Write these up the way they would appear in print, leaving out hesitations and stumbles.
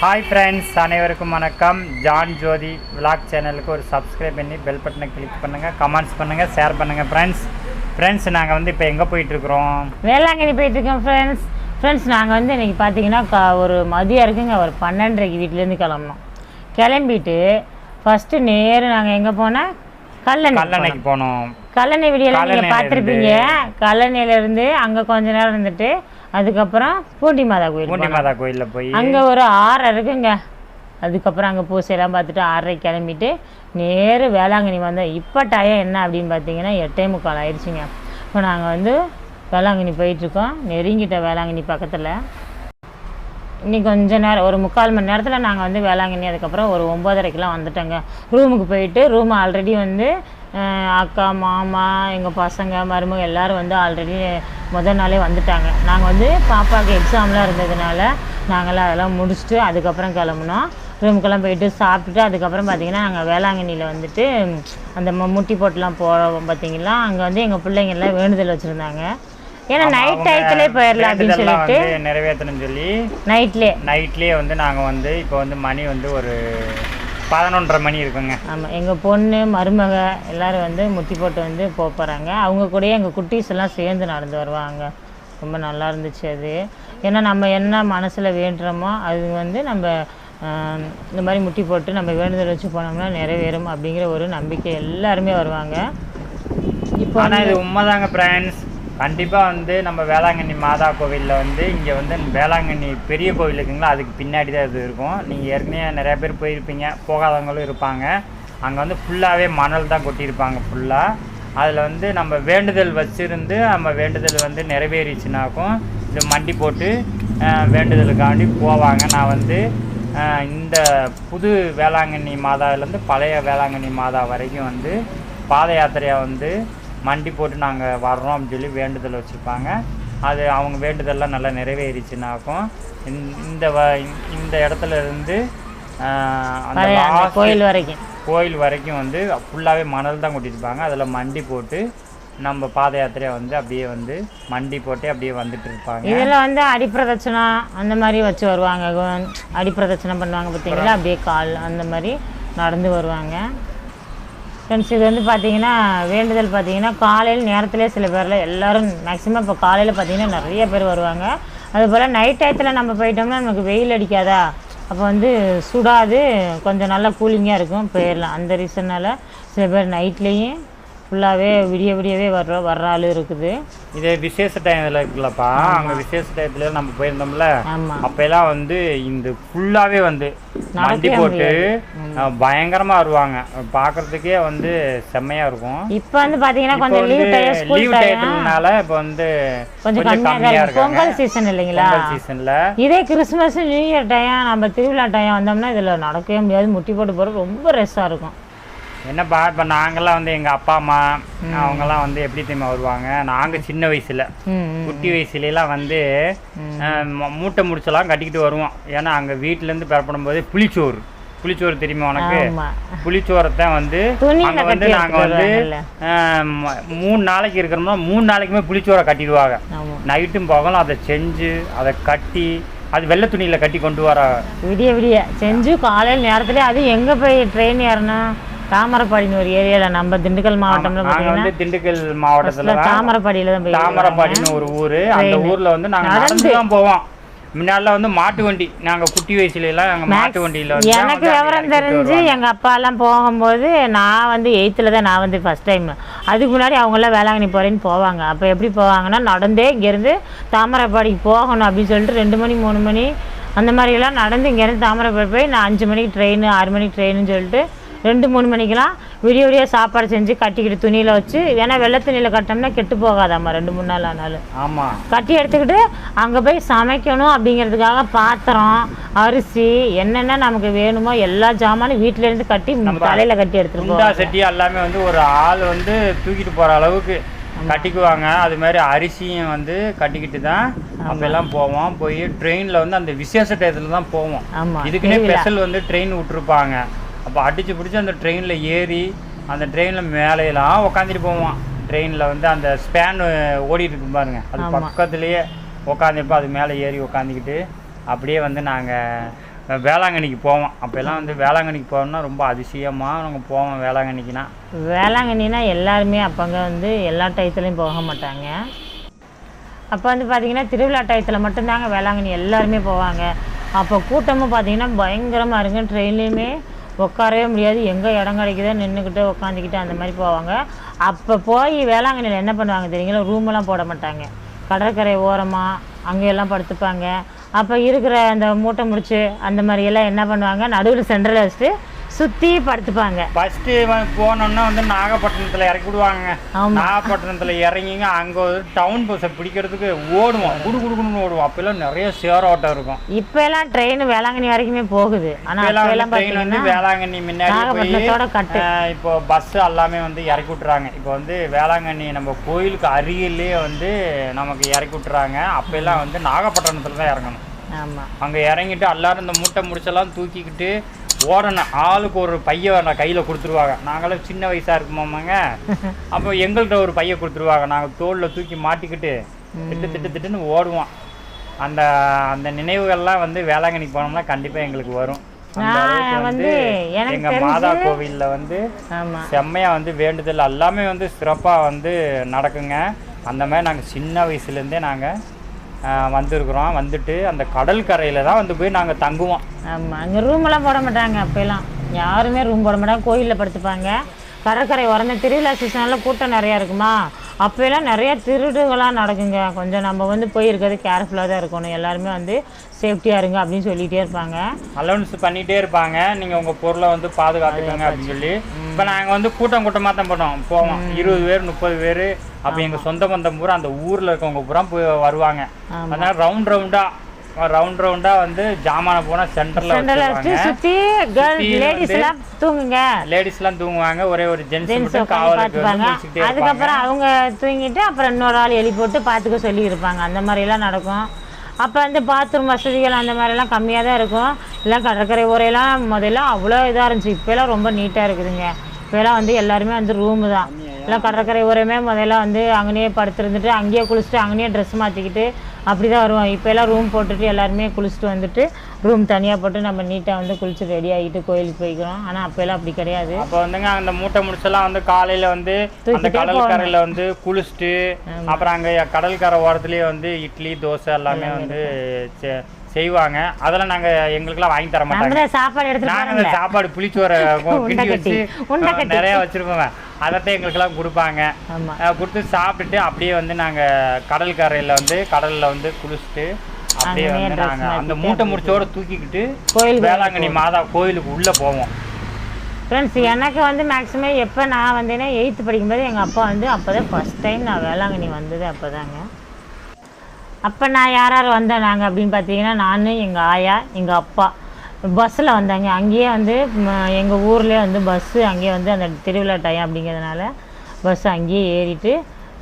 Hi friends, அனைவருக்கும் வணக்கம். John ஜோதி vlog சேனலுக்கு ஒரு சப்ஸ்கிரைப் பண்ணி பெல் பட்டனை கிளிக் பண்ணுங்கள், கமெண்ட்ஸ் பண்ணுங்கள், ஷேர் பண்ணுங்கள். ஃப்ரெண்ட்ஸ் நாங்கள் வந்து இப்போ எங்கே போயிட்டுருக்குறோம்? வேளாங்கண்ணி போயிட்டுருக்கோம் ஃப்ரெண்ட்ஸ் நாங்கள் வந்து இன்றைக்கி பார்த்தீங்கன்னா ஒரு மதியம் இருக்குங்க, ஒரு 12:30 வீட்டிலேருந்து கிளம்புனோம். கிளம்பிட்டு ஃபஸ்ட்டு நேரு நாங்கள் எங்கே போனால் கல்லணைக்கு போனோம். கல்லணை வீடியோலாம் நீங்கள் பார்த்துருப்பீங்க. கல்லணையிலேருந்து அங்கே கொஞ்ச நேரம் இருந்துட்டு அதுக்கப்புறம் பூண்டி மாதா கோயிலில் போய் அங்கே ஒரு 6 இருக்குங்க. அதுக்கப்புறம் அங்கே பூசையெல்லாம் பார்த்துட்டு 6:30 கிளம்பிட்டு நேரு வேளாங்கண்ணி வந்தோம். இப்போ டைம் என்ன அப்படின்னு பார்த்தீங்கன்னா 8:45 ஆயிடுச்சுங்க. இப்போ நாங்கள் வந்து வேளாங்கண்ணி போயிட்டுருக்கோம். நெருங்கிட்ட வேளாங்கண்ணி பக்கத்தில். இன்னைக்கு கொஞ்சம் நேரம் ஒரு 3/4 மணி நேரத்தில் நாங்கள் வந்து வேளாங்கண்ணி அதுக்கப்புறம் ஒரு 9:30க்கெலாம் வந்துட்டோங்க. ரூமுக்கு போயிட்டு ரூம் ஆல்ரெடி வந்து அக்கா, மாமா, எங்கள் பசங்க, மருமக எல்லோரும் வந்து ஆல்ரெடி முதல் நாளே வந்துட்டாங்க. நாங்கள் வந்து பாப்பாவுக்கு எக்ஸாம்லாம் இருந்ததுனால நாங்களாம் அதெல்லாம் முடிச்சுட்டு அதுக்கப்புறம் கிளம்புனோம். ரூமுக்கெல்லாம் போயிட்டு சாப்பிட்டுட்டு அதுக்கப்புறம் பார்த்திங்கன்னா நாங்கள் வேளாங்கண்ணியில் வந்துட்டு அந்த முட்டி போட்டுலாம் போகிறோம் பார்த்திங்களா. அங்கே வந்து எங்கள் பிள்ளைங்கள்லாம் வேண்டுதல் வச்சுருந்தாங்க. ஏன்னா நைட் டயத்திலே போயிடலாம் அப்படின்னு சொல்லிட்டு நிறைவேற்றணும்னு சொல்லி நைட்லேயே வந்து நாங்கள் வந்து இப்போ வந்து மணி வந்து ஒரு 11:30 மணி இருக்குங்க. ஆமாம், எங்கள் பொண்ணு மருமக எல்லோரும் வந்து முட்டி போட்டு வந்து போகிறாங்க. அவங்க கூடயே எங்கள் குட்டீஸ் எல்லாம் சேர்ந்து நடந்து வருவாங்க. ரொம்ப நல்லா இருந்துச்சு அது. ஏன்னா நம்ம என்ன மனசில் வேண்டுறோமோ அது வந்து நம்ம இந்த மாதிரி முட்டி போட்டு நம்ம வேண்டுதல் வச்சு போனோம்னா நிறைவேறும் அப்படிங்கிற ஒரு நம்பிக்கை எல்லாருமே வருவாங்க. இப்போ ஆனால் இது உண்மைதாங்க ஃப்ரெண்ட்ஸ். கண்டிப்பாக வந்து நம்ம வேளாங்கண்ணி மாதா கோவிலில் வந்து இங்கே வந்து வேளாங்கண்ணி பெரிய கோவில் இருக்குங்களா, அதுக்கு பின்னாடி தான் இது இருக்கும். நீங்கள் ஏற்கனவே நிறையா பேர் போயிருப்பீங்க, போகாதவங்களும் இருப்பாங்க. அங்கே வந்து ஃபுல்லாகவே மணல் தான் கொட்டியிருப்பாங்க ஃபுல்லாக. அதில் வந்து நம்ம வேண்டுதல் வச்சுருந்து நம்ம வேண்டுதல் வந்து நிறைவேறிச்சுனாக்கும் இது மண்டி போட்டு வேண்டுதலுக்காண்டி போவாங்க. நான் வந்து இந்த புது வேளாங்கண்ணி மாதாவிலேருந்து பழைய வேளாங்கண்ணி மாதா வரைக்கும் வந்து பாத யாத்திரையாக வந்து மண்டி போட்டு நாங்கள் வர்றோம் அப்படின்னு சொல்லி வேண்டுதல் வச்சுருப்பாங்க. அது அவங்க வேண்டுதல்லாம் நல்லா நிறைவேறிச்சுனாக்கும் இந்த இடத்துல இருந்து அந்த கோயில் வரைக்கும் வந்து ஃபுல்லாகவே மணல் தான் கொட்டியிருப்பாங்க. அதில் மண்டி போட்டு நம்ம பாத யாத்திரையாக வந்து அப்படியே வந்து மண்டி போட்டு அப்படியே வந்துட்டு இருப்பாங்க. இதில் வந்து அடிப்பிரதட்சணம் அந்த மாதிரி வச்சு வருவாங்க. அடிப்பிரதட்சணம் பண்ணுவாங்க பார்த்தீங்களா, அப்படியே கால் அந்த மாதிரி நடந்து வருவாங்க. ஃப்ரெண்ட்ஸ் இது வந்து பார்த்திங்கன்னா வேண்டுதல் பார்த்திங்கன்னா காலையில் நேரத்திலே சில பேரில் எல்லோரும் மேக்ஸிமம் இப்போ காலையில் பார்த்திங்கன்னா நிறைய பேர் வருவாங்க. அதுபோல் நைட் டயத்தில் நம்ம போயிட்டோம்னா நமக்கு வெயில் அடிக்காதா, அப்போ வந்து சுடாது, கொஞ்சம் நல்லா கூலிங்காக இருக்கும், போயிடலாம். அந்த ரீசனால் சில பேர் நைட்லேயும் ஃபுல்லாகவே விடியவே வர்ற ஆள் இருக்குது. இதே விசேஷ டைமில் இருக்குல்லப்பா, அங்கே விசேஷ டயத்துல நம்ம போயிருந்தோம்ல, அப்போல்லாம் வந்து இந்த ஃபுல்லாகவே வந்து மண்டி போட்டு பயங்கரமாக வருவாங்க. பார்க்குறதுக்கே வந்து செம்மையாக இருக்கும். இப்போ வந்து பார்த்தீங்கன்னா கொஞ்சம் லீவ் டயத்துனால இப்போ வந்து கொஞ்சம் கம்மியாக இருக்கும். பொங்கல் சீசன் இல்லைங்களா, சீசனில். இதே கிறிஸ்மஸ், நியூ இயர் டைம், நம்ம திருவிழா டைம் வந்தோம்னா இதில் நடக்கவே முடியாது. முட்டி போட்டு போகிறது ரொம்ப ரெஸ்ஸாக இருக்கும். என்னப்பா இப்போ நாங்கள்லாம் வந்து எங்கள் அப்பா அம்மா அவங்கெல்லாம் வந்து எப்படி தெரியுமா வருவாங்க, நாங்கள் சின்ன வயசில் குட்டி வயசுலாம் வந்து மூட்டை முடிச்செல்லாம் கட்டிக்கிட்டு வருவோம். ஏன்னா அங்கே வீட்டிலேருந்து பெறப்படும் போது புளிச்சோறு தெரியுமா உனக்கு? புளிச்சோரத்தான் வந்து அங்கே வந்து நாங்கள் வந்து 3 நாளைக்கு இருக்கிறோம்னா 3 நாளைக்குமே புளிச்சோரை கட்டிடுவாங்க. நைட்டும் போகலாம் அதை செஞ்சு அதை கட்டி அது வெள்ளை துணியில் கட்டி கொண்டு வர விடிய செஞ்சு காலையில் நேரத்தில். அது எங்கே போய் ட்ரெயின் ஏறணும், தாமரப்பாடின்னு ஒரு ஏரியாவில், நம்ம திண்டுக்கல் மாவட்டம்ல வந்து திண்டுக்கல் மாவட்டத்தில் தாமரப்பாடியில் தான் போய், தாமரப்பாடின்னு ஒரு ஊர். அந்த ஊரில் வந்து நாங்கள் நடந்து தான் போவோம். முன்னாடிலாம் வந்து மாட்டு வண்டி, நாங்கள் குட்டி வயசுலாம் நாங்கள் மாட்டு வண்டியில் வந்து எனக்கு விவரம் தெரிஞ்சு எங்கள் அப்பாலாம் போகும்போது நான் வந்து 8th தான் நான் வந்து ஃபஸ்ட் டைம். அதுக்கு முன்னாடி அவங்களாம் வேளாங்கண்ணி போகிறேன்னு போவாங்க. அப்போ எப்படி போவாங்கன்னா நடந்தே இங்கேருந்து தாமரப்பாடிக்கு போகணும் அப்படின்னு சொல்லிட்டு 2 மணி 3 மணி அந்த மாதிரிலாம் நடந்து இங்கேருந்து தாமரப்பாடி போய் நான் 5 மணிக்கு ட்ரெயின் 6 மணிக்கு ட்ரெயின்னு சொல்லிட்டு 2-3 மணிக்கெலாம் விடிய சாப்பாடு செஞ்சு கட்டிக்கிட்டு துணியில் வச்சு, ஏன்னா வெள்ளை துணியில் கட்டினோம்னா கெட்டு போகாதாம்மா 2-3 நாள் ஆனாலும். ஆமாம், கட்டி எடுத்துக்கிட்டு அங்கே போய் சமைக்கணும் அப்படிங்கிறதுக்காக பாத்திரம், அரிசி, என்னென்ன நமக்கு வேணுமோ எல்லா ஜாமானும் வீட்டிலேருந்து கட்டி தலையில் கட்டி எடுத்துகிட்டு போவோம். சட்டி எல்லாமே வந்து ஒரு ஆள் வந்து தூக்கிட்டு போகிற அளவுக்கு கட்டிக்குவாங்க. அது மாதிரி அரிசியும் வந்து கட்டிக்கிட்டு தான் அப்பெல்லாம் போவோம். போய் ட்ரெயினில் வந்து அந்த விசேஷ டயத்தில் தான் போவோம். இதுக்குன்னே ஸ்பெஷல் வந்து ட்ரெயின் விட்டுருப்பாங்க. அப்போ அடித்து பிடிச்சி அந்த ட்ரெயினில் ஏறி அந்த ட்ரெயினில் மேலையெல்லாம் உக்காந்துட்டு போவோம். ட்ரெயினில் வந்து அந்த ஸ்பேன் ஓடிட்டு இருக்கு பாருங்க, அது பக்கத்துலேயே உக்காந்துருப்போம். அது மேலே ஏறி உக்காந்துக்கிட்டு அப்படியே வந்து நாங்கள் வேளாங்கண்ணிக்கு போவோம். அப்போல்லாம் வந்து வேளாங்கண்ணிக்கு போவோம்னா ரொம்ப அதிசயமாக நாங்கள் போவோம். வேளாங்கண்ணினா எல்லாருமே அப்போங்க வந்து எல்லா டயத்துலையும் போக மாட்டாங்க. அப்போ வந்து பார்த்திங்கன்னா திருவிழா டயத்தில் மட்டும்தாங்க வேளாங்கண்ணி எல்லாருமே போவாங்க. அப்போ கூட்டமும் பார்த்திங்கன்னா பயங்கரமாக இருங்க. ட்ரெயின்லேயுமே உட்காரவே முடியாது, எங்கே இடம் கிடைக்குதோ நின்றுக்கிட்டு உட்காந்துக்கிட்டு அந்த மாதிரி போவாங்க. அப்போ போய் வேளாங்கண்ணியில் என்ன பண்ணுவாங்க தெரியுங்களா, ரூமெல்லாம் போட மாட்டாங்க. கடற்கரை ஓரமாக அங்கேயெல்லாம் படுத்துப்பாங்க. அப்போ இருக்கிற அந்த மூட்டை முடிச்சு அந்த மாதிரியெல்லாம் என்ன பண்ணுவாங்க, நடுவில் சென்டரில் வச்சுட்டு சுற்றி படுத்துப்பாங்க. ஃபஸ்ட்டு போனோன்னா வந்து நாகப்பட்டினத்தில் இறக்கி விடுவாங்க. நாகப்பட்டினத்தில் இறங்கிங்க அங்கே வந்து டவுன் பஸ்ஸை பிடிக்கிறதுக்கு ஓடுவோம், குடுக்குன்னு ஓடுவோம். அப்போல்லாம் நிறைய சேரோட்டம் இருக்கும். இப்போ எல்லாம் ட்ரெயின் வேளாங்கண்ணி வரைக்குமே போகுது. ஆனால் ட்ரெயின் வந்து வேளாங்கண்ணி முன்னாடி கட்டு இப்போ பஸ் எல்லாமே வந்து இறக்கி விட்டுறாங்க. இப்போ வந்து வேளாங்கண்ணி நம்ம கோயிலுக்கு அருகிலே வந்து நமக்கு இறக்கி விட்டுறாங்க. அப்போல்லாம் வந்து நாகப்பட்டினத்தில் தான் இறங்கணும். ஆமாம், அங்கே இறங்கிட்டு எல்லாரும் இந்த மூட்டை முடிச்செல்லாம் தூக்கிக்கிட்டு ஓடணும். ஆளுக்கு ஒரு பைய கையில் கொடுத்துருவாங்க. நாங்களும் சின்ன வயசாக இருக்குமாங்க, அப்போ எங்கள்கிட்ட ஒரு பைய கொடுத்துருவாங்க. நாங்கள் தோளில் தூக்கி மாட்டிக்கிட்டு திட்டுன்னு ஓடுவோம். அந்த அந்த நினைவுகள்லாம் வந்து வேளாங்கண்ணி போனோம்னா கண்டிப்பாக எங்களுக்கு வரும். வந்து எங்க மாதா கோவில்ல வந்து செம்மையா வந்து வேண்டுதல் எல்லாமே வந்து சிறப்பா வந்து நடக்குங்க. அந்த மாதிரி நாங்கள் சின்ன வயசுலேருந்தே நாங்கள் வந்திருக்கிறோம். வந்துட்டு அந்த கடல் கரையில் தான் வந்து போய் நாங்கள் தங்குவோம். ஆமாம், அங்கே ரூமெல்லாம் போட மாட்டாங்க. அப்போல்லாம் யாருமே ரூம் போட மாட்டாங்க, கோயிலில் படுத்துப்பாங்க. கடற்கரை உரந்த திருவிழா சீசனில் கூட்டம் நிறையா இருக்குமா, அப்போல்லாம் நிறையா திருடுகளாக நடக்குங்க. கொஞ்சம் நம்ம வந்து போயிருக்கிறது கேர்ஃபுல்லாக தான் இருக்கணும். எல்லாருமே வந்து சேஃப்டியாக இருங்க அப்படின்னு சொல்லிகிட்டே இருப்பாங்க, அலௌன்ஸ் பண்ணிகிட்டே இருப்பாங்க. நீங்கள் உங்கள் பொருளை வந்து பாதுகாத்துக்கோங்க அப்படின்னு சொல்லி. இப்போ நாங்கள் வந்து கூட்டமாக தான் போவோம். 20 பேர் 30 பேர். அப்போ எங்கள் சொந்த பந்தம் பூரா அந்த ஊரில் இருக்கவங்க பூரா போய் வருவாங்க. அதனால ரவுண்டாக வந்து ஜாமான போனால் சென்டரில் சுற்றி லேடிஸ்லாம் தூங்குவாங்க. ஒரே ஒரு ஜென்ஸ் பார்த்துப்பாங்க. அதுக்கப்புறம் அவங்க தூங்கிட்டு அப்புறம் இன்னொரு ஆள் எழுப்பி போட்டு பார்த்துக்க சொல்லி இருப்பாங்க. அந்த மாதிரிலாம் நடக்கும். அப்போ வந்து பாத்ரூம் வசதிகள் அந்த மாதிரிலாம் கம்மியாக தான் இருக்கும். இல்லை கடற்கரை ஓரையெல்லாம் முதல்ல அவ்வளோ இதாக இருந்துச்சு. இப்போலாம் ரொம்ப நீட்டாக இருக்குதுங்க. இப்போலாம் வந்து எல்லாருமே வந்து ரூமு தான். இல்லை கடற்கரை ஓரமே முதல்ல வந்து அங்கேயே படுத்துருந்துட்டு அங்கேயே குளிச்சுட்டு அங்கேயே ட்ரெஸ் மாற்றிக்கிட்டு அப்படி தான் வருவோம். இப்போலாம் ரூம் போட்டுட்டு எல்லாருமே குளிச்சுட்டு வந்துட்டு ரூம் தனியாக போட்டு நம்ம நீட்டாக வந்து குளிச்சு ரெடி ஆகிட்டு கோயிலுக்கு போய்க்கிறோம். ஆனால் அப்போலாம் அப்படி கிடையாது. அப்போ வந்துங்க அந்த மூட்டை முடிச்செல்லாம் வந்து காலையில் வந்து அந்த கடற்கரையில் வந்து குளிச்சுட்டு அப்புறம் அங்கே கடற்கரை ஓரத்துலேயே வந்து இட்லி தோசை எல்லாமே வந்து செய்வாங்க. அதெல்லாம் நாங்கள் எங்களுக்குலாம் வாங்கி தர மாட்டாங்க. சாப்பாடு எடுத்து நாங்கள் சாப்பாடு புளிச்சோரை கிண்டி வச்சு நிறையா வச்சுருப்போங்க. அதைத்தான் எங்களுக்கெல்லாம் கொடுப்பாங்க. கொடுத்து சாப்பிட்டுட்டு அப்படியே வந்து நாங்கள் கடற்கரையில் வந்து கடலில் வந்து குளிச்சுட்டு அப்படியே வந்து நாங்கள் அந்த மூட்டை முடிச்சோட தூக்கிக்கிட்டு வேளாங்கண்ணி மாதா கோயிலுக்கு உள்ளே போவோம். ஃப்ரெண்ட்ஸ், எனக்கு வந்து மேக்ஸிமம் எப்போ நான் வந்தேன்னா 8th படிக்கும்போது எங்கள் அப்பா வந்து அப்போ தான் ஃபஸ்ட் டைம் நான் வேளாங்கண்ணி வந்தது. அப்போ தாங்க. அப்போ நான் யார் வந்தேன் நாங்கள் அப்படின்னு பார்த்தீங்கன்னா, நான் எங்கள் ஆயா எங்கள் அப்பா பஸ்ஸில் வந்தாங்க. அங்கேயே வந்து எங்கள் ஊர்லேயே வந்து பஸ்ஸு அங்கேயே வந்து அந்த திருவிழா டைம் அப்படிங்கிறதுனால பஸ்ஸு அங்கேயே ஏறிட்டு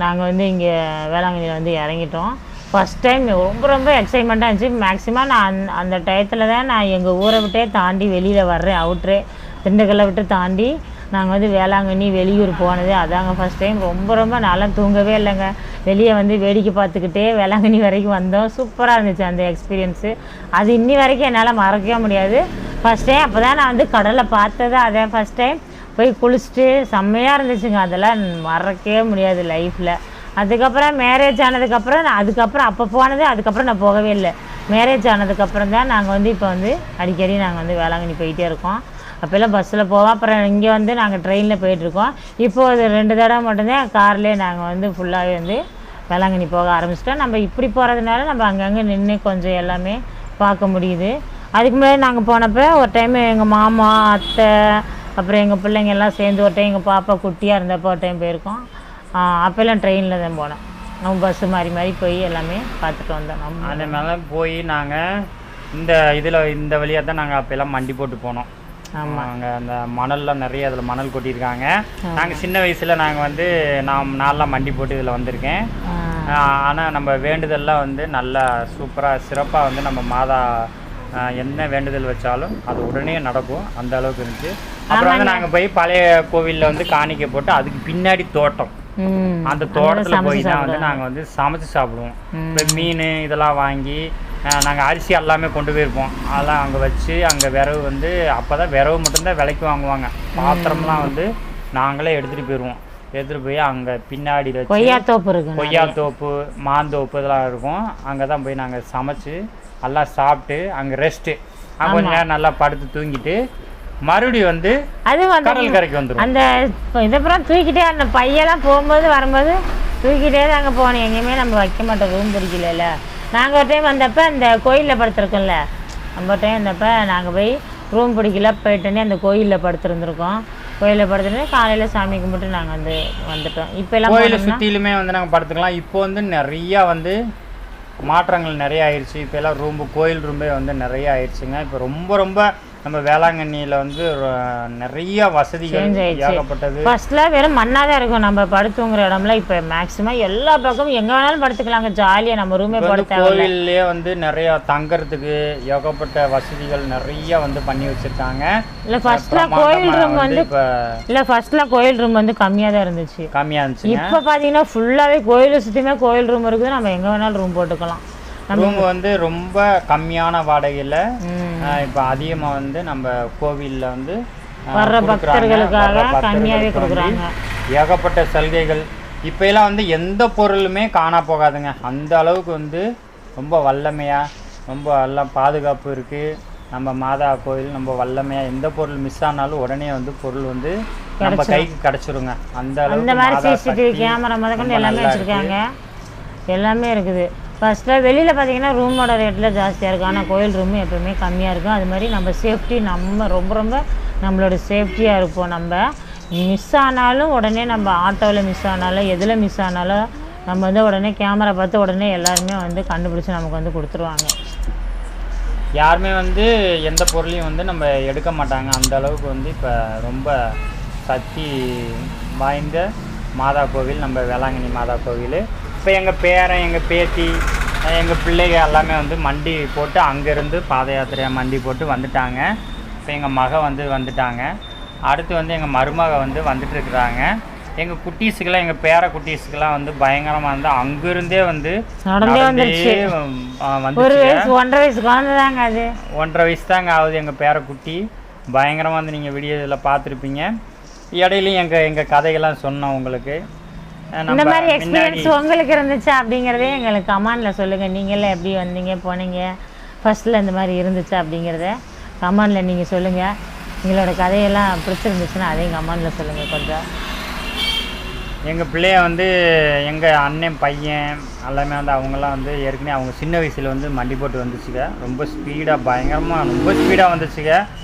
நாங்கள் வந்து இங்கே வேளாங்கண்ணியில் வந்து இறங்கிட்டோம். ஃபஸ்ட் டைம் ரொம்ப எக்ஸைட்மெண்ட்டாக இருந்துச்சு. மேக்ஸிமம் நான் அந்த டயத்தில் தான் நான் எங்கள் ஊரை விட்டே தாண்டி வெளியில் வர்றேன். அவுட்ரே திண்டுக்கல்லை விட்டு தாண்டி நாங்கள் வந்து வேளாங்கண்ணி வெளியூர் போனது அதாங்க ஃபஸ்ட் டைம். ரொம்ப நல்லா தூங்கவே இல்லைங்க. வெளியே வந்து வேடிக்கை பார்த்துக்கிட்டே வேளாங்கண்ணி வரைக்கும் வந்தோம். சூப்பராக இருந்துச்சு அந்த எக்ஸ்பீரியன்ஸு. அது இன்னி வரைக்கும் என்னால் மறக்கவே முடியாது. ஃபஸ்ட் டைம் அப்போ தான் நான் வந்து கடலை பார்த்தது. அதே ஃபஸ்ட் டைம் போய் குளிச்சுட்டு செம்மையாக இருந்துச்சுங்க. அதெல்லாம் மறக்கவே முடியாது லைஃப்பில். அதுக்கப்புறம் மேரேஜ் ஆனதுக்கப்புறம் நான் அப்போ போனது. அதுக்கப்புறம் நான் போகவே இல்லை. மேரேஜ் ஆனதுக்கப்புறம் தான் நாங்கள் வந்து இப்போ வந்து அடிக்கடி நாங்கள் வந்து வேளாங்கண்ணி போயிட்டே இருக்கோம். அப்போல்லாம் பஸ்ஸில் போவோம். அப்புறம் இங்கே வந்து நாங்கள் ட்ரெயினில் போயிட்டுருக்கோம். இப்போது 2 தடவை மட்டும்தான் கார்லேயே நாங்கள் வந்து ஃபுல்லாகவே வந்து வேளாங்கண்ணி போக ஆரம்பிச்சிட்டோம். நம்ம இப்படி போகிறதுனால நம்ம அங்கங்கே நின்று கொஞ்சம் எல்லாமே பார்க்க முடியுது. அதுக்கு முன்னாடி நாங்கள் போனப்போ ஒரு டைம் எங்கள் மாமா அத்தை அப்புறம் எங்கள் பிள்ளைங்க எல்லாம் சேர்ந்து ஒரு டைம் எங்கள் பாப்பா குட்டியாக இருந்தப்போ ஒரு டைம் போயிருக்கோம். அப்போல்லாம் ட்ரெயினில் தான் போனோம். நம்ம பஸ்ஸு மாறி போய் எல்லாமே பார்த்துட்டு வந்தோம். நம்ம அந்த மாதிரிலாம் போய் நாங்கள் இந்த வழியாக தான் நாங்கள் அப்போல்லாம் மண்டி போட்டு போனோம். அங்கே அந்த மணல்லாம் நிறைய அதில் மணல் கொட்டியிருக்காங்க. நாங்கள் சின்ன வயசில் நாங்கள் வந்து நான்லாம் மண்டி போட்டு இதில் வந்திருக்கேன். ஆனால் நம்ம வேண்டுதல்லாம் வந்து நல்லா சூப்பராக சிறப்பாக வந்து நம்ம மாதா என்ன வேண்டுதல் வச்சாலும் அது உடனே நடக்கும். அந்த அளவுக்கு இருந்துச்சு. அப்புறம் வந்து நாங்கள் போய் பழைய கோவிலில் வந்து காணிக்கை போட்டு அதுக்கு பின்னாடி தோட்டம், அந்த தோட்டத்தில் போய் தான் வந்து நாங்கள் வந்து சமைச்சு சாப்பிடுவோம். இப்போ மீன் இதெல்லாம் வாங்கி நாங்கள் அரிசி எல்லாமே கொண்டு போயிருப்போம். அதெல்லாம் அங்கே வச்சு அங்கே விரவு வந்து அப்போ தான் விரவு மட்டும்தான் விலைக்கு வாங்குவாங்க. பாத்திரம்லாம் வந்து நாங்களே எடுத்துகிட்டு போயிடுவோம். எடுத்துகிட்டு போய் அங்கே பின்னாடி வச்சு கொய்யாத்தோப்பு இருக்கு, கொய்யாத்தோப்பு மாந்தோப்பு இதெல்லாம் இருக்கும். அங்கே தான் போய் நாங்கள் சமைச்சு எல்லாம் சாப்பிட்டு அங்கே ரெஸ்ட்டு அங்கே கொஞ்சம் நேரம் நல்லா படுத்து தூங்கிட்டு மறுபடியும் வந்து அது கடல் கரைக்கு வந்துடும். அந்த இதப்புறம் தூக்கிட்டே அந்த பையெல்லாம் போகும்போது வரும்போது தூக்கிட்டே தான் அங்கே போனோம். எங்கேயுமே நம்ம வைக்க மாட்டோம், ரூம் பிடிக்கல. நாங்கள் ஒரு டைம் வந்தப்போ அந்த கோயிலில் படுத்துருக்கோம்ல, நம்ம ஒரு டைம் வந்தப்போ நாங்கள் போய் ரூம் பிடிக்கல போயிட்டோன்னே அந்த கோயிலில் படுத்துருந்துருக்கோம். கோயிலில் படுத்துட்டு காலையில் சாமி கும்பிட்டு நாங்கள் வந்து வந்துட்டோம். இப்போ எல்லாம் கோயிலை சுற்றிலுமே வந்து நாங்கள் படுத்துக்கலாம். இப்போ வந்து நிறையா வந்து மாற்றங்கள் நிறைய ஆயிடுச்சு. இப்போ எல்லாம் கோயில் ரூம்பே வந்து நிறைய ஆயிடுச்சுங்க. இப்போ ரொம்ப ரொம்ப நம்ம வேளாங்கண்ணியில் வந்து நிறைய வசதிகள் ஏகப்பட்டது. ஃபர்ஸ்ட்ல வெறும் மண்ணாக தான் இருக்கும் நம்ம படுத்துங்கிற இடம்ல. இப்போ மேக்ஸிமம் எல்லா பக்கமும் எங்கே வேணாலும் படுத்துக்கலாங்க ஜாலியாக, நம்ம ரூமே படுத்த. கோவில்லே வந்து நிறைய தங்குறதுக்கு ஏகப்பட்ட வசதிகள் நிறைய வந்து பண்ணி வச்சிருக்காங்க. இல்லை ஃபர்ஸ்ட்லாம் கோயில் ரூம் வந்து இல்லை ஃபர்ஸ்ட்லாம் கோயில் ரூம் வந்து கம்மியாக தான் இருந்துச்சு, கம்மியாக இருந்துச்சு. இப்போ பார்த்தீங்கன்னா ஃபுல்லாகவே கோயிலை சுற்றியுமே கோயில் ரூம் இருக்குது. நம்ம எங்கே வேணாலும் ரூம் போட்டுக்கலாம். ரூம் வந்து ரொம்ப கம்மியான வாடகையில் இப்போ அதிகமாக வந்து நம்ம கோவிலில் வந்து வர்ற பக்தர்களுக்காக கம்மியாகவே கொடுக்குறாங்க. ஏகப்பட்ட சலுகைகள். இப்போ எல்லாம் வந்து எந்த பொருளுமே காணா போகாதுங்க. அந்த அளவுக்கு வந்து ரொம்ப வல்லமையாக ரொம்ப எல்லாம் பாதுகாப்பு இருக்குது. நம்ம மாதா கோயில் நம்ம வல்லமையாக எந்த பொருள் மிஸ் ஆனாலும் உடனே வந்து பொருள் வந்து நம்ம கைக்கு கிடச்சிருங்க. அந்த அளவுக்கு சிசிடிவி கேமரா முதற்கொண்டு எல்லாமே வச்சுருக்காங்க, எல்லாமே இருக்குது. ஃபஸ்ட்டில் வெளியில் பார்த்தீங்கன்னா ரூமோட ரேட்டில் ஜாஸ்தியாக இருக்கும், ஆனால் கோயில் ரூமு எப்போவுமே கம்மியாக இருக்கும். அது மாதிரி நம்ம சேஃப்டி நம்ம ரொம்ப ரொம்ப நம்மளோட சேஃப்டியாக இருப்போம். நம்ம மிஸ் ஆனாலும் உடனே நம்ம ஆட்டோவில் மிஸ் ஆனாலும் எதில் மிஸ் ஆனாலும் நம்ம வந்து உடனே கேமரா பார்த்து உடனே எல்லாருமே வந்து கண்டுபிடிச்சி நமக்கு வந்து கொடுத்துருவாங்க. யாருமே வந்து எந்த பொருளையும் வந்து நம்ம எடுக்க மாட்டாங்க. அந்த அளவுக்கு வந்து இப்போ ரொம்ப சக்தி வாய்ந்த மாதா கோவில் நம்ம வேளாங்கண்ணி மாதா கோவில். இப்போ எங்கள் பேரன் எங்கள் பேத்தி எங்கள் பிள்ளைங்க எல்லாமே வந்து மண்டி போட்டு அங்கேருந்து பாத யாத்திரையாக மண்டி போட்டு வந்துட்டாங்க. இப்போ எங்கள் மக வந்து வந்துட்டாங்க. அடுத்து வந்து எங்கள் மருமக வந்து வந்துட்டுருக்குறாங்க. எங்கள் குட்டீஸுக்கெல்லாம் எங்கள் பேர குட்டீஸுக்கெல்லாம் வந்து பயங்கரமாக வந்து அங்கேருந்தே வந்து வந்து 1.5 வயசு குழந்தைதாங்க. அது 1.5 வயசு தாங்க ஆகுது எங்கள் பேர குட்டி. பயங்கரமாக வந்து நீங்கள் வீடியோ இதில் பார்த்துருப்பீங்க. இடையிலையும் எங்கள் கதைகள்லாம் சொன்னோம் உங்களுக்கு. இந்த மாதிரி எக்ஸ்பீரியன்ஸ் உங்களுக்கு இருந்துச்சா அப்படிங்கிறதே எங்களுக்கு கமெண்டில் சொல்லுங்கள். நீங்களே எப்படி வந்தீங்க போனீங்க, ஃபர்ஸ்ட்டில் இந்த மாதிரி இருந்துச்சா அப்படிங்கிறத கமெண்டில் நீங்கள் சொல்லுங்கள். எங்களோட கதையெல்லாம் பிடிச்சிருந்துச்சுன்னா அதையும் கமெண்டில் சொல்லுங்கள். கொஞ்சம் எங்கள் பிள்ளைய வந்து எங்கள் அண்ணன் பையன் எல்லாமே வந்து அவங்கெல்லாம் வந்து ஏற்கனவே அவங்க சின்ன வயசில் வந்து மண்டி போட்டு வந்துச்சுங்க. ரொம்ப ஸ்பீடாக பயங்கரமாக ரொம்ப ஸ்பீடாக வந்துச்சுங்க.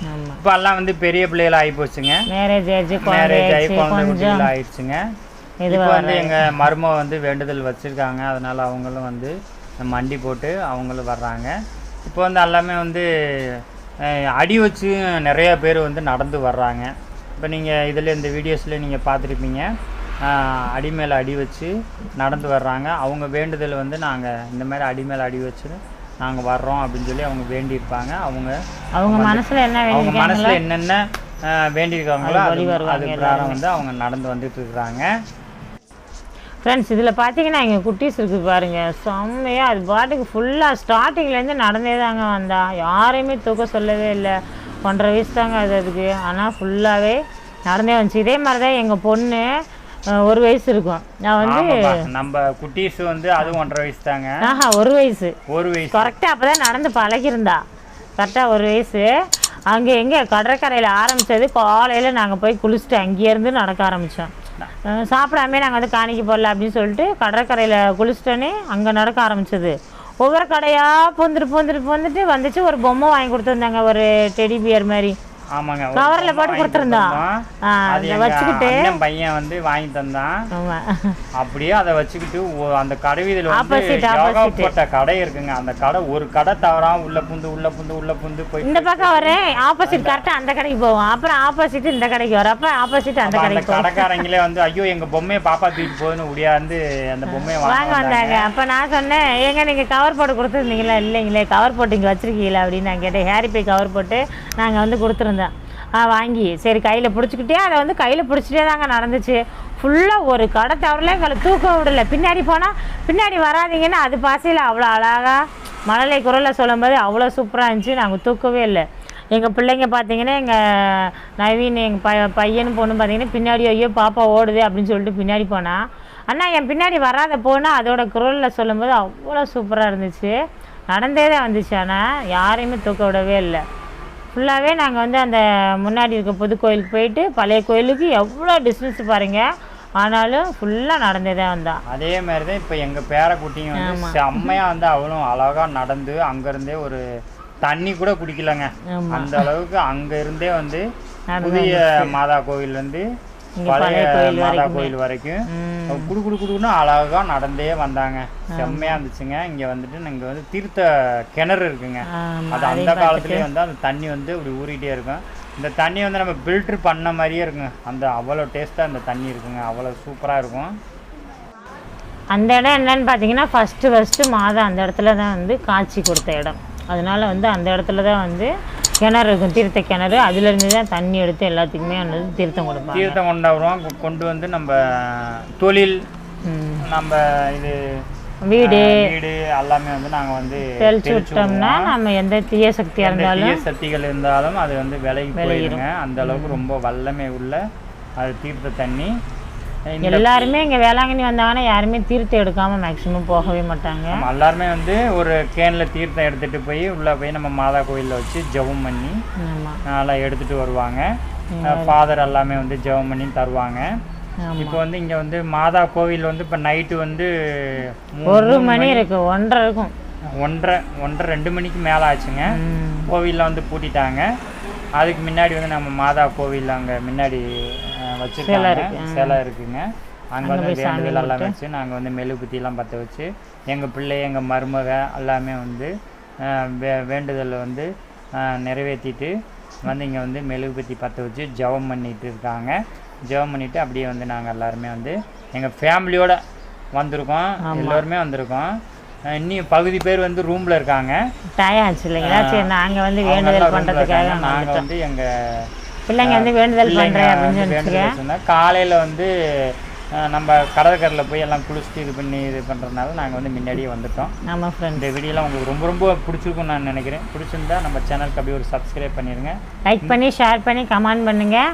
இப்போ எல்லாம் வந்து பெரிய பிள்ளைகள் ஆகி போச்சுங்க. மேரேஜ் ஆகி குழந்தை ஆயிடுச்சுங்க. இப்போ வந்து எங்கள் மருமக வந்து வேண்டுதல் வச்சுருக்காங்க. அதனால் அவங்களும் வந்து மண்டி போட்டு அவங்களும் வர்றாங்க. இப்போ வந்து எல்லாமே வந்து அடி வச்சு நிறையா பேர் வந்து நடந்து வர்றாங்க. இப்போ நீங்கள் இதில் இந்த வீடியோஸில் நீங்கள் பார்த்துருப்பீங்க. அடி மேலே அடி வச்சு நடந்து வர்றாங்க. அவங்க வேண்டுதல் வந்து நாங்கள் இந்த மாதிரி அடி மேலே அடி வச்சு நாங்கள் வர்றோம் அப்படின்னு சொல்லி அவங்க வேண்டியிருப்பாங்க. அவங்க மனசில் என்னென்ன வேண்டியிருக்காங்களோ அது பிரகாரம் வந்து அவங்க நடந்து வந்துட்டு இருக்கிறாங்க. ஃப்ரெண்ட்ஸ் இதில் பார்த்தீங்கன்னா எங்கள் குட்டீஸ் இருக்குது பாருங்கள், செம்மையாக அது பாட்டுக்கு ஃபுல்லாக ஸ்டார்டிங்லேருந்து நடந்தே தாங்க வந்தா. யாரையுமே தூக்க சொல்லவே இல்லை. 1.5 வயசு தாங்க அதுக்கு. ஆனால் ஃபுல்லாகவே நடந்தே வந்துச்சு. இதே மாதிரி தான் எங்கள் பொண்ணு 1 வயசு இருக்கும். நான் வந்து நம்ம குட்டீஸ் வந்து அதுவும் 1.5 வயசு தாங்க. 1 வயசு கரெக்டாக அப்போ தான் நடந்து பழகிருந்தா. கரெக்டாக 1 வயசு. அங்கே எங்கே கடற்கரையில் ஆரம்பித்தது. காலையில் நாங்கள் போய் குளிச்சுட்டு அங்கேருந்து நடக்க ஆரம்பித்தோம். சாப்பிடாமே நாங்கள் வந்து காணிக்க போடல அப்படின்னு சொல்லிட்டு கடற்கரையில் குளிச்சிட்டோன்னே அங்கே நடக்க ஆரம்பிச்சது. ஒவ்வொரு கடையாக வந்துட்டு வந்துச்சு. ஒரு பொம்மை வாங்கி கொடுத்துருந்தாங்க, ஒரு டெடி பியர் மாதிரி. ஆமாங்க, கவரில் போட்டு கொடுத்துருந்தோம். அதை வச்சுக்கிட்டு பையன் வந்து வாங்கி தந்தான். அப்படியே அதை வச்சுக்கிட்டு அந்த கடை வீதியில் ஏகப்பட்ட கடை இருக்குங்க. அந்த கடை ஒரு கடை தவறாம உள்ள புந்து போய் இந்த பக்கம் வரேன். ஆப்போசிட் கரெக்டாக அந்த கடைக்கு போவோம். அப்புறம் ஆப்போசிட் இந்த கடைக்கு வரும். அப்புறம் ஆப்போசிட் அந்த கடைக்கு. கடைக்காரங்களே வந்து ஐயோ எங்க பொம்மையை பாப்பா தூக்கிட்டு போகுதுன்னு உடையாந்து அந்த பொம்மையை வாங்க வந்தாங்க. அப்போ நான் சொன்னேன், ஏங்க நீங்கள் கவர் போட்டு கொடுத்துருந்தீங்களா? இல்லைங்களே, கவர் போட்டு இங்கே வச்சிருக்கீங்களா அப்படின்னு நான் கேட்டேன். ஹேரி பை கவர் போட்டு நாங்கள் வந்து கொடுத்துருந்தோம். வாங்கி சரி கையில் பிடிச்சிக்கிட்டே அதை வந்து கையில் பிடிச்சிட்டே தாங்க நடந்துச்சு. ஃபுல்லாக ஒரு கடை தவறில் எங்களை தூக்க விடலை. பின்னாடி போனால் பின்னாடி வராதிங்கன்னு அது பாசையில் அவ்வளோ அழகாக மழலை குரலில் சொல்லும்போது அவ்வளோ சூப்பராக இருந்துச்சு. நாங்கள் தூக்கவே இல்லை. எங்கள் பிள்ளைங்க பார்த்தீங்கன்னா எங்கள் நவீன் எங்கள் பையனும் பொண்ணு பார்த்தீங்கன்னா பின்னாடி ஐயோ பாப்பா ஓடுது அப்படின்னு சொல்லிட்டு பின்னாடி போனால், அண்ணா என் பின்னாடி வராத போனால் அதோட குரலில் சொல்லும்போது அவ்வளோ சூப்பராக இருந்துச்சு. நடந்தே தான் வந்துச்சு. ஆனால் யாரையுமே தூக்க விடவே இல்லை. ஃபுல்லாகவே நாங்கள் வந்து அந்த முன்னாடி இருக்க புது கோயிலுக்கு போயிட்டு பழைய கோயிலுக்கு எவ்வளோ டிஸ்டன்ஸ் பாருங்கள், ஆனாலும் ஃபுல்லாக நடந்தே தான் வந்தான். அதே மாதிரி தான் இப்போ எங்கள் பேரக்குட்டியும் வந்து செம்மையாக வந்து அவ்வளோ அழகாக நடந்து அங்கேருந்தே ஒரு தண்ணி கூட குடிக்கலங்க. அந்த அளவுக்கு அங்கே இருந்தே வந்து புதிய மாதா கோவில் வந்து பழைய மாதா கோயில் வரைக்கும் குடு குடு குடுன்னு அழகாக நடந்தே வந்தாங்க. செம்மையாக இருந்துச்சுங்க. இங்கே வந்துட்டு இங்கே வந்து தீர்த்த கிணறு இருக்குங்க. அது அந்த காலத்துலேயே வந்து அந்த தண்ணி வந்து இப்படி ஊறிட்டே இருக்கும். இந்த தண்ணி வந்து நம்ம ஃபில்ட்ரு பண்ண மாதிரியே இருக்குங்க. அந்த அவ்வளோ டேஸ்ட்டாக அந்த தண்ணி இருக்குங்க. அவ்வளோ சூப்பராக இருக்கும். அந்த இடம் என்னன்னு பார்த்தீங்கன்னா ஃபஸ்ட்டு மாதா அந்த இடத்துல தான் வந்து காட்சி கொடுத்த இடம். அதனால வந்து அந்த இடத்துல தான் வந்து கிணறு இருக்கும், தீர்த்த கிணறு. அதுலேருந்து தான் தண்ணி எடுத்து எல்லாத்துக்குமே வந்து தீர்த்தம் கொடுப்பாங்க. தீர்த்தம் கொண்டாடுறோம். கொண்டு வந்து நம்ம தொழில், நம்ம இது வீடு எல்லாமே வந்து நாங்கள் வந்து தெளிச்சு விட்டோம்னா நம்ம எந்த தீய சக்தியாக இருந்தாலும், தீய சக்திகள் இருந்தாலும் அது வந்து விலகி போயிடுங்க. அந்த அளவுக்கு ரொம்ப வல்லமை உள்ள அது தீர்த்த தண்ணி. எல்லாருமே இங்கே வேளாங்கண்ணி வந்தாங்கன்னா யாருமே தீர்த்தம் எடுக்காமல் மேக்ஸிமம் போகவே மாட்டாங்க. எல்லாருமே வந்து ஒரு கேனில் தீர்த்தம் எடுத்துகிட்டு போய் உள்ளே போய் நம்ம மாதா கோயிலில் வச்சு ஜெபம் பண்ணி நல்லா எடுத்துகிட்டு வருவாங்க. ஃபாதர் எல்லாமே வந்து ஜெபம் பண்ணி தருவாங்க. இப்போ வந்து இங்கே வந்து மாதா கோவில் வந்து இப்போ நைட்டு வந்து 1 மணி இருக்கு, 1:30 இருக்கும், 1:30 2 மணிக்கு மேலே ஆச்சுங்க. கோவிலில் வந்து பூட்டிட்டாங்க. அதுக்கு முன்னாடி வந்து நம்ம மாதா கோவில் அங்கே முன்னாடி வச்சுருக்காங்க, சிலை இருக்குங்க. அங்கே வந்து வேண்டுதல் எல்லாம் வச்சு நாங்கள் வந்து மெழுகுபத்தியெல்லாம் பற்ற வச்சு எங்கள் பிள்ளை எங்கள் மருமக எல்லாமே வந்து வேண்டுதல் வந்து நிறைவேற்றிட்டு வந்து இங்கே வந்து மெழுகுபத்தி பற்ற வச்சு ஜெபம் பண்ணிட்டு இருக்காங்க. ஜெபம் பண்ணிவிட்டு அப்படியே வந்து நாங்கள் எல்லாருமே வந்து எங்கள் ஃபேமிலியோடு வந்திருக்கோம். எல்லோருமே வந்திருக்கோம். இன்னும் பகுதி பேர் வந்து ரூமில் இருக்காங்க. டயம் ஆச்சு இல்லைங்களா? சரி நாங்கள் வந்து வேண்டுதல் பண்ணுறதுக்காக நாங்கள் வந்து எங்கள் பிள்ளைங்க வந்து வேண்டுதல் பண்ணுறேன் அப்படின்னு சொன்னால் காலையில் வந்து நம்ம கடற்கரையில் போய் எல்லாம் குளிச்சுட்டு இது பண்ணி இது பண்ணுறதுனால நாங்கள் வந்து முன்னாடியே வந்துட்டோம். ஆமாம் ஃப்ரெண்ட், இந்த வீடியோலாம் உங்களுக்கு ரொம்ப ரொம்ப பிடிச்சிருக்குன்னு நான் நினைக்கிறேன். பிடிச்சிருந்தா நம்ம சேனலுக்கு அப்படியே ஒரு சப்ஸ்கிரைப் பண்ணிடுங்க, லைக் பண்ணி ஷேர் பண்ணி கமெண்ட் பண்ணுங்கள்.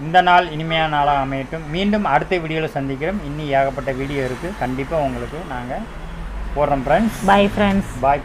இந்த நாள் இனிமையான நாளாக அமையட்டும். மீண்டும் அடுத்த வீடியோவில் சந்திக்கிறோம். இன்னும் ஏகப்பட்ட வீடியோ இருக்குது, கண்டிப்பாக உங்களுக்கு நாங்கள் போடுறோம் ஃப்ரெண்ட்ஸ். Bye friends. பாய்.